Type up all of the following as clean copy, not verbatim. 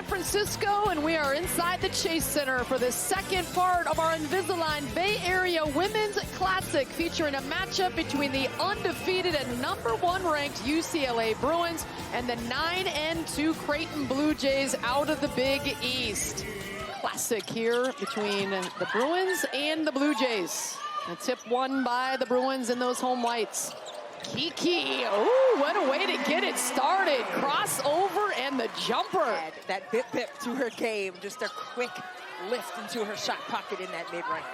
Francisco, and we are inside the Chase Center for the second part of our Invisalign Bay Area Women's Classic, featuring a matchup between the undefeated and #1 ranked UCLA Bruins and the 9-2 Creighton Bluejays out of the Big East. Classic here between the Bruins and the Bluejays. A tip won by the Bruins in those home whites. Kiki, oh, what a way to get it started. Crossover and the jumper. That bip to her game, just a quick lift into her shot pocket in that mid-range.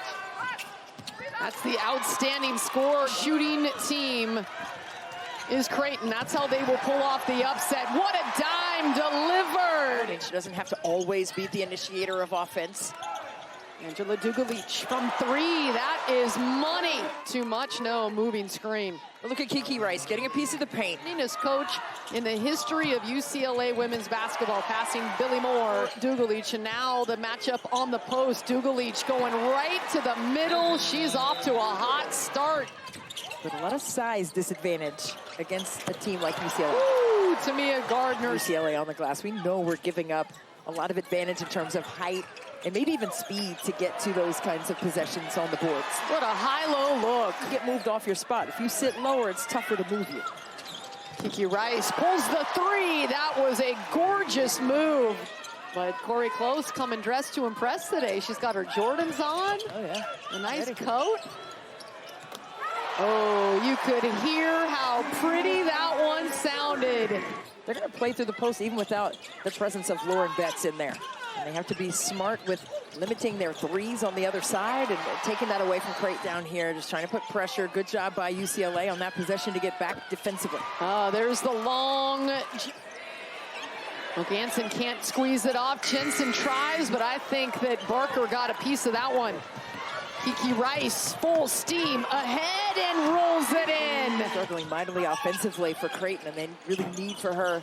That's the outstanding score. Shooting team is Creighton. That's how they will pull off the upset. What a dime delivered. She doesn't have to always be the initiator of offense. Angela Dugalich from 3. That is money. Too much? No, moving screen. But look at Kiki Rice getting a piece of the paint. As coach in the history of UCLA women's basketball, passing Billy Moore, Dugalich, and now the matchup on the post. Dugalich going right to the middle. She's off to a hot start. But a lot of size disadvantage against a team like UCLA. Ooh, Tamia Gardner. UCLA on the glass. We know we're giving up a lot of advantage in terms of height and maybe even speed to get to those kinds of possessions on the boards. What a high-low look. You get moved off your spot. If you sit lower, it's tougher to move you. Kiki Rice pulls the 3. That was a gorgeous move. But Corey Close coming dressed to impress today. She's got her Jordans on. Oh, yeah. A nice coat. Oh, you could hear how pretty that one sounded. They're going to play through the post even without the presence of Lauren Betts in there. And they have to be smart with limiting their threes on the other side and taking that away from Creighton down here, just trying to put pressure. Good job by UCLA on that possession to get back defensively. There's the long... Ganson can't squeeze it off. Jensen tries, but I think that Barker got a piece of that one. Kiki Rice, full steam ahead and rolls it in. Struggling mightily offensively for Creighton, and they really need for her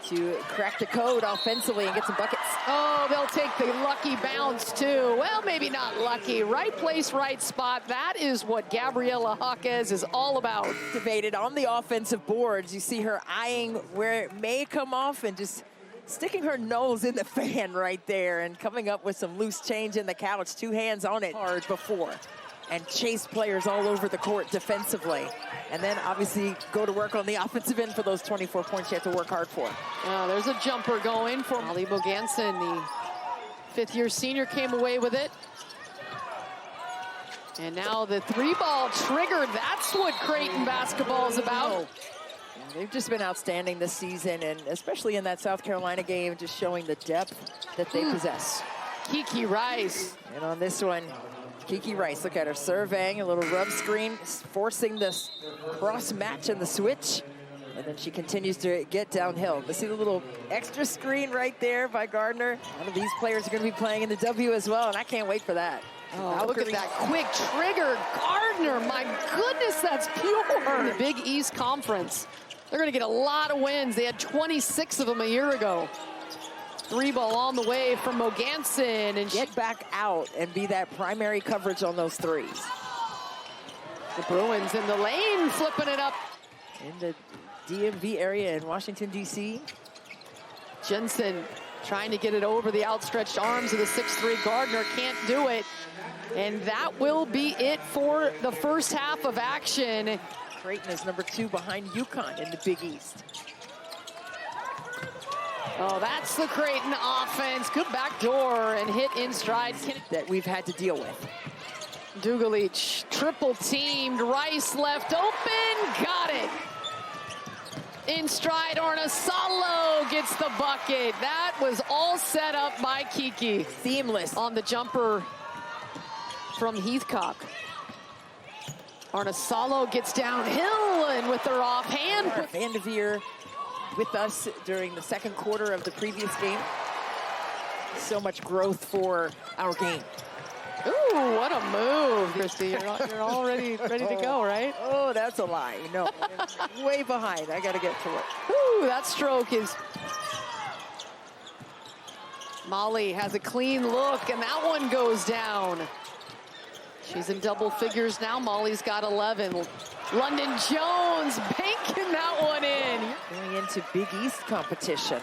to crack the code offensively and get some buckets. Oh, they'll take the lucky bounce too. Well, maybe not lucky. Right place, right spot. That is what Gabriela Jaquez is all about. Activated on the offensive boards. You see her eyeing where it may come off and just sticking her nose in the fan right there and coming up with some loose change in the couch. 2 hands on it hard before. And chase players all over the court defensively. And then obviously go to work on the offensive end for those 24 points you have to work hard for. There's a jumper going for Molly Boganson. The 5th-year senior came away with it. And now the 3-ball triggered. That's what Creighton basketball is about. They've just been outstanding this season, and especially in that South Carolina game, just showing the depth that they possess. Kiki Rice. And on this one, Kiki Rice, look at her surveying, a little rub screen, forcing this cross match and the switch. And then she continues to get downhill. Let's see the little extra screen right there by Gardner. One of these players are going to be playing in the W as well, and I can't wait for that. Oh, look at that quick trigger. Gardner, my goodness, that's pure. The Big East Conference. They're going to get a lot of wins. They had 26 of them a year ago. 3-ball on the way from Moganson, and get back out and be that primary coverage on those threes. The Bruins in the lane, flipping it up. In the DMV area in Washington, D.C. Jensen trying to get it over the outstretched arms of the 6'3". Gardner can't do it. And that will be it for the first half of action. Creighton is number 2 behind UConn in the Big East. Oh, that's the Creighton offense. Good backdoor and hit in stride. That we've had to deal with. Dugalich triple teamed. Rice left open. Got it. In stride, Orna Salo gets the bucket. That was all set up by Kiki. Seamless on the jumper from Heathcock. Arnasalo gets downhill and with her offhand. Vanderveer with us during the second quarter of the previous game. So much growth for our game. Ooh, what a move, Christy. You're already ready to go, right? Oh, that's a lie. No, I'm way behind. I got to get to it. Ooh, that stroke is... Molly has a clean look, and that one goes down. She's in double figures now. Molly's got 11. London Jones banking that one in. Going into Big East competition.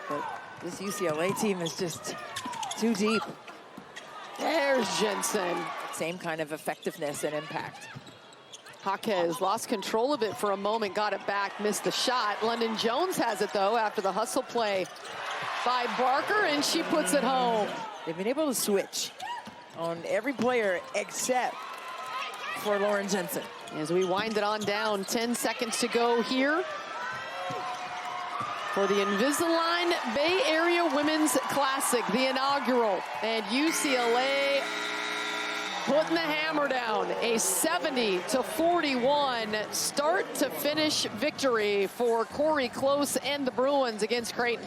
But This UCLA team is just too deep. There's Jensen. Same kind of effectiveness and impact. Jaquez lost control of it for a moment, got it back, missed the shot. London Jones has it, though, after the hustle play by Barker, and she puts it home. They've been able to switch on every player except for Lauren Jensen. As we wind it on down, 10 seconds to go here for the Invisalign Bay Area Women's Classic, the inaugural. And UCLA putting the hammer down. A 70-41 start to finish victory for Corey Close and the Bruins against Creighton.